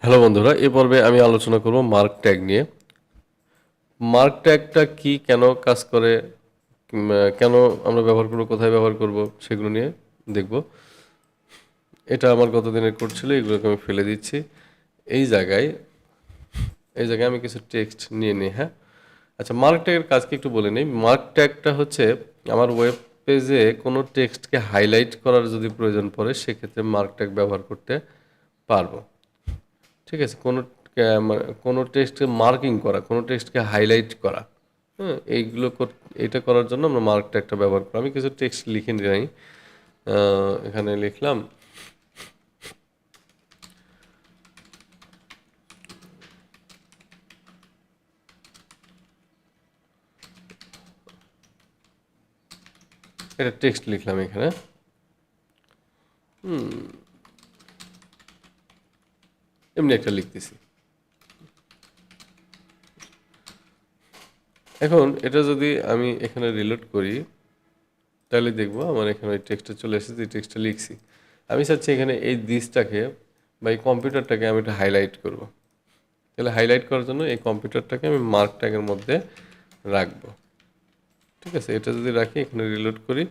Hello বন্ধুরা, এ পর্বে আমি আলোচনা করব মার্ক ট্যাগ নিয়ে। মার্ক ট্যাগটা কি, কেন কাজ করে, কেন আমরা ব্যবহার করব, কোথায় ব্যবহার করব, সেগুলো নিয়ে দেখব। এটা আমার গতদিনের কোড ছিল, এগুলোকে আমি ফেলে দিচ্ছি। এই জায়গায় এই জায়গায় আমি কিছু টেক্সট নিয়ে নিই। হ্যাঁ, আচ্ছা, মার্ক ট্যাগের কাজ কি একটু বলে নিই। মার্ক ট্যাগটা হচ্ছে আমার ওয়েব পেজে কোনো টেক্সটকে হাইলাইট করার যদি প্রয়োজন পড়ে, সেক্ষেত্রে মার্ক ট্যাগ ব্যবহার করতে পারবো। ঠিক আছে, কোনো টেক্সটকে মার্কিং করা, কোনো টেক্সটকে হাইলাইট করা, হ্যাঁ, এটা করার জন্য আমরা মার্ক ট্যাগটা ব্যবহার করি। আমি কিছু টেক্সট লিখে নিই। এখানে লিখলাম, এটা টেক্সট লিখলাম এখানে। এমনি একটা লিখতেছি। এখন এটা যদি আমি এখানে রিলোড করি, তাহলে দেখবো আমার এখানে ওই টেক্সটটা চলে এসেছে, যে টেক্সটটা লিখছি। আমি চাচ্ছি এখানে এই দিসটাকে বা এই কম্পিউটারটাকে আমি একটা হাইলাইট করব। তাহলে হাইলাইট করার জন্য এই কম্পিউটারটাকে আমি মার্ক ট্যাগের মধ্যে রাখবো। ঠিক আছে, এটা যদি রাখি, এখানে রিলোড করি,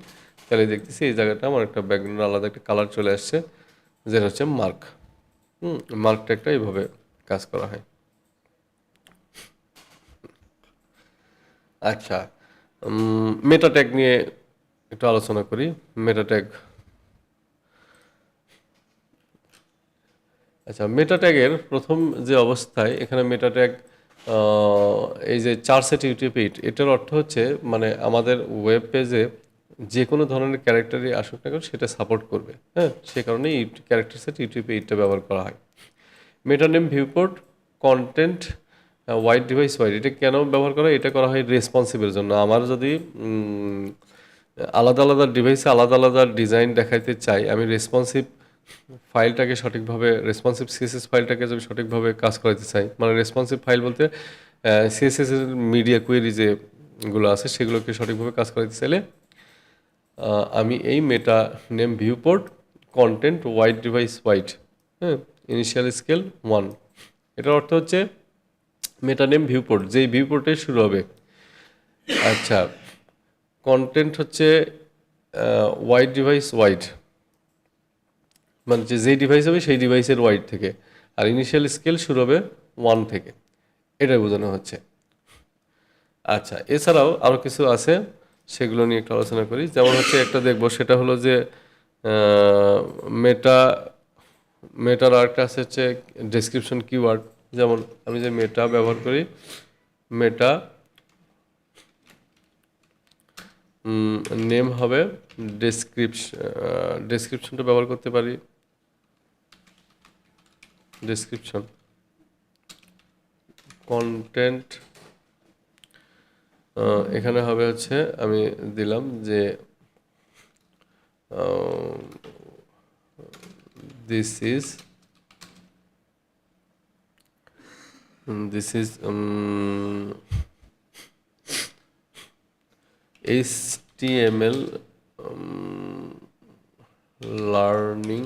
তাহলে দেখতেছি এই জায়গাটা আমার একটা ব্যাকগ্রাউন্ড আলাদা একটা কালার চলে আসছে, যেটা হচ্ছে মার্ক। মার্ক ট্যাগটা এইভাবে কাজ করা হয়। আচ্ছা, মেটা ট্যাগ নিয়ে একটু আলোচনা করি। মেটা ট্যাগ, আচ্ছা, মেটা ট্যাগের প্রথম যে অবস্থায় এখানে মেটা ট্যাগ, এই যে 4 সেট ইউটিপিট, এটার অর্থ হচ্ছে মানে আমাদের ওয়েব পেজে যে কোনো ধরনের ক্যারেক্টারই আসুক না কেন সেটা সাপোর্ট করবে। হ্যাঁ, সে কারণে ক্যারেক্টার সেট ইউটিপি8টা ব্যবহার করা হয়। Meta name viewport content wide device wide, এটা কেন ব্যবহার করা হয়? এটা করা হয় রেসপন্সিভের জন্য। আমার যদি আলাদা আলাদা ডিভাইসে আলাদা আলাদা ডিজাইন দেখাইতে চাই, আমি রেসপন্সিভ সিএসএস ফাইলটাকে যদি সঠিকভাবে কাজ করাতে চাই, মানে রেসপন্সিভ ফাইল বলতে সিএসএস এর মিডিয়া কোয়েরি যেগুলো আছে সেগুলোকে সঠিকভাবে কাজ করাতে চাইলে আমি এই meta name viewport content wide device wide, হ্যাঁ, ইনিশিয়াল স্কেল 1, এটার অর্থ হচ্ছে মেটা নেম ভিউপোর্ট যেই ভিউপোর্টে শুরু হবে। আচ্ছা, কন্টেন্ট হচ্ছে ওয়াইড ডিভাইস ওয়াইড, মানে যেই ডিভাইস হবে সেই ডিভাইসের ওয়াইড থেকে, আর ইনিশিয়াল স্কেল শুরু হবে 1 থেকে, এটাই বোঝানো হচ্ছে। আচ্ছা, এছাড়াও আরও কিছু আছে, সেগুলো নিয়ে একটু আলোচনা করি। যেমন হচ্ছে একটা দেখবো, সেটা হলো যে মেটা মেটার আরেকটা আছে হচ্ছে ডেসক্রিপশন কিওয়ার্ড। যেমন আমি যে মেটা ব্যবহার করি, মেটা নেম হবে ডেসক্রিপশনটা ব্যবহার করতে পারি। ডেসক্রিপশন কন্টেন্ট, এখানে হবে হচ্ছে আমি দিলাম যে this is HTML learning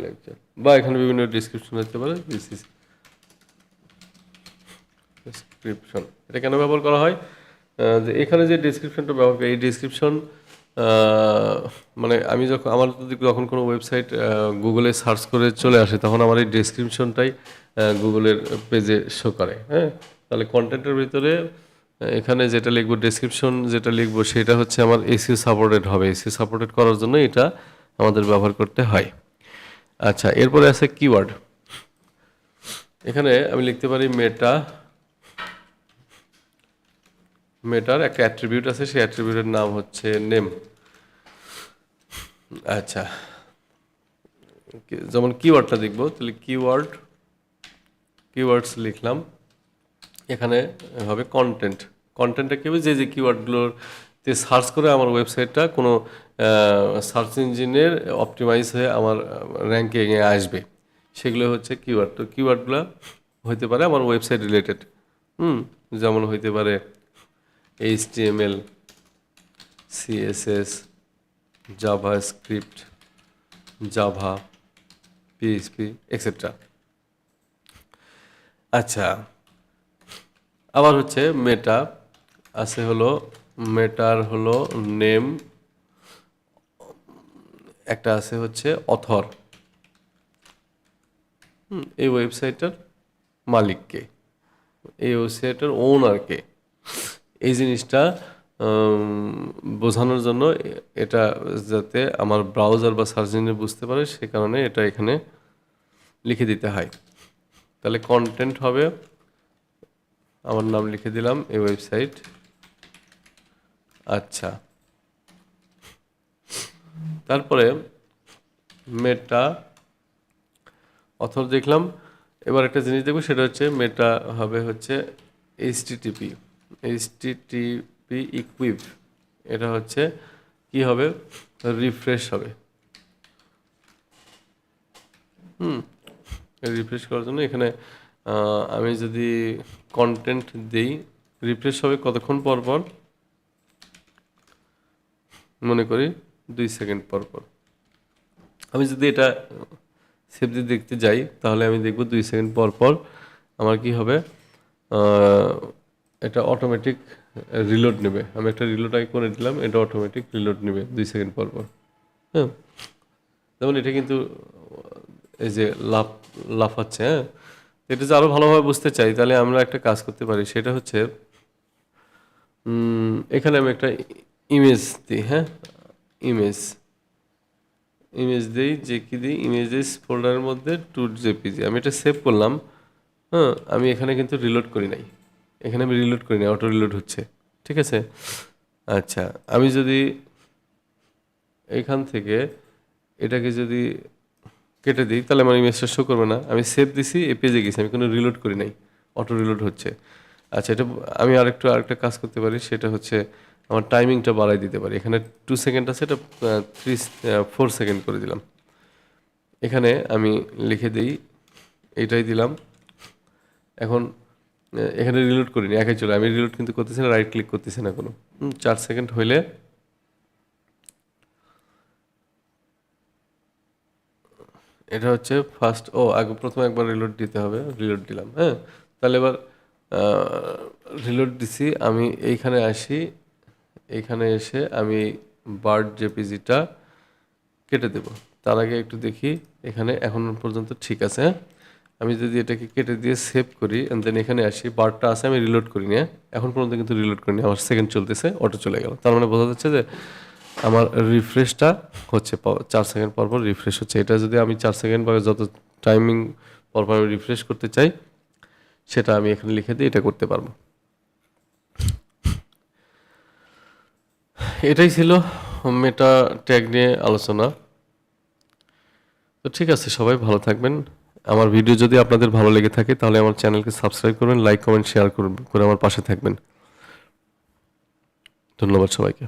lecture, বা এখানে বিভিন্ন ডিসক্রিপশন হতে পারে। দিস ইজ ডেসক্রিপশন, এটা কেন ব্যবহার করা হয়? যে এখানে যে ডেসক্রিপশনটা ব্যবহার করি, এই ডেসক্রিপশন মানে আমি যখন কোনো ওয়েবসাইট গুগলে সার্চ করে চলে আসে, তখন আমার এই ডেসক্রিপশনটাই গুগলের পেজে শো করে। হ্যাঁ, তাহলে কন্টেন্টের ভিতরে এখানে যেটা লিখবো, ডেসক্রিপশন যেটা লিখবো, সেটা হচ্ছে আমার এসইও সাপোর্টেড হবে। এসইও সাপোর্টেড করার জন্য এটা আমাদের ব্যবহার করতে হয়। আচ্ছা, এরপরে আছে কিওয়ার্ড। এখানে আমি লিখতে পারি মেটার একটা অ্যাট্রিবিউট আছে, সেই অ্যাট্রিবিউটের নাম হচ্ছে নেম। আচ্ছা, যেমন কিওয়ার্ডটা দেখবো, তাহলে কিওয়ার্ডস লিখলাম। এখানে হবে কন্টেন্টটা কি হবে, যে কিওয়ার্ডগুলোতে সার্চ করে আমার ওয়েবসাইটটা কোনো সার্চ ইঞ্জিনের অপটিমাইজ হয়ে আমার র্যাঙ্কিংয়ে আসবে, সেগুলো হচ্ছে কিওয়ার্ড। তো কিওয়ার্ডগুলো হইতে পারে আমার ওয়েবসাইট রিলেটেড। যেমন হইতে পারে HTML, CSS, JavaScript, Java, PHP etcetera. আচ্ছা, আবার হচ্ছে মেটা আছে, হলো মেটার হলো নেম, একটা আছে হচ্ছে অথর। এই ওয়েবসাইটের মালিককে, এই ওয়েবসাইটের ওনারকে, এই জিনিসটা বোঝানোর জন্য এটা যাতে আমার ব্রাউজার বা সার্চ ইঞ্জিন বুঝতে পারে, সে কারণে এটা এখানে লিখে দিতে হয়। তাহলে কন্টেন্ট হবে, আমার নাম লিখে দিলাম, এই ওয়েবসাইট। আচ্ছা, তারপরে মেটা অথর দেখলাম। এবার একটা জিনিস দেখবো, সেটা হচ্ছে মেটা হবে হচ্ছে এইচটিটিপি, এইচটিটিপি ইকুইভ। এটা হচ্ছে কি হবে, রিফ্রেশ হবে। রিফ্রেশ করার জন্য এখানে আমি যদি কন্টেন্ট দেই, রিফ্রেশ হবে কতক্ষণ পর পর, মনে করি 2 সেকেন্ড পর পর। আমি যদি এটা সেভ দিয়ে দেখতে যাই, তাহলে আমি দেখব 2 সেকেন্ড পর পর আমার কি হবে, এটা অটোমেটিক রিলোড নেবে। আমি একটা রিলোড আগে করে দিলাম, এটা অটোমেটিক রিলোড নেবে 2 সেকেন্ড পর পর। হ্যাঁ, যেমন এটা কিন্তু এই যে লাফাচ্ছে। হ্যাঁ, এটা যে আরও ভালোভাবে বুঝতে চাই, তাহলে আমরা একটা কাজ করতে পারি, সেটা হচ্ছে এখানে আমি একটা ইমেজ দিই। হ্যাঁ, ইমেজ দিই, যে কি দিই, ইমেজেস ফোল্ডারের মধ্যে .jpg আমি এটা সেভ করলাম। হ্যাঁ, আমি এখানে কিন্তু রিলোড করি নাই, এখানে আমি রিলোড করি নাই, অটো রিলোড হচ্ছে। ঠিক আছে। আচ্ছা, আমি যদি এইখান থেকে এটাকে যদি কেটে দিই, তাহলে আমার ইমেজটা শো করবে না। আমি সেভ দিছি, এই পেজে গেছি, আমি কোনো রিলোড করি নাই, অটো রিলোড হচ্ছে। আচ্ছা, এটা আমি আরেকটা কাজ করতে পারি, সেটা হচ্ছে আমার টাইমিংটা বাড়াই দিতে পারি। এখানে 2 সেকেন্ড আছে, এটা 4 সেকেন্ড করে দিলাম। এখানে আমি লিখে দিই, এইটাই দিলাম। এখন এখানে রিলোড করিনি, একাই চলে, আমি রিলোড কিন্তু করতেছি না, রাইট ক্লিক করতেছি না কোনো। 4 সেকেন্ড হইলে এটা হচ্ছে ফার্স্ট, আগে প্রথমে একবার রিলোড দিতে হবে, রিলোড দিলাম। হ্যাঁ, তাহলে এবার রিলোড দিছি, আমি এইখানে আসি, এইখানে এসে আমি বার্ড জেপিজিটা কেটে দেব। তার আগে একটু দেখি, এখানে এখন পর্যন্ত ঠিক আছে। হ্যাঁ, আমি যদি এটাকে কেটে দিয়ে সেভ করি, দেন এখানে আসি, বারটা আছে, আমি রিলোড করি না, এখন পর্যন্ত কিন্তু রিলোড করিনি, আমার সেকেন্ড চলতেছে, অটো চলে গেল। তার মানে বোঝা যাচ্ছে যে আমার রিফ্রেশটা হচ্ছে 4 সেকেন্ড পর পর রিফ্রেশ হচ্ছে। এটা যদি আমি 4 সেকেন্ড বা যত টাইমিং পর পর আমি রিফ্রেশ করতে চাই, সেটা আমি এখানে লিখে দিয়ে এটা করতে পারবো। এটাই ছিল মেটা ট্যাগ নিয়ে আলোচনা। তো ঠিক আছে, সবাই ভালো থাকবেন। আমার ভিডিও যদি আপনাদের ভালো লেগে থাকে, তাহলে আমার চ্যানেলকে সাবস্ক্রাইব করবেন, লাইক কমেন্ট শেয়ার করে আমার পাশে থাকবেন। ধন্যবাদ সবাইকে।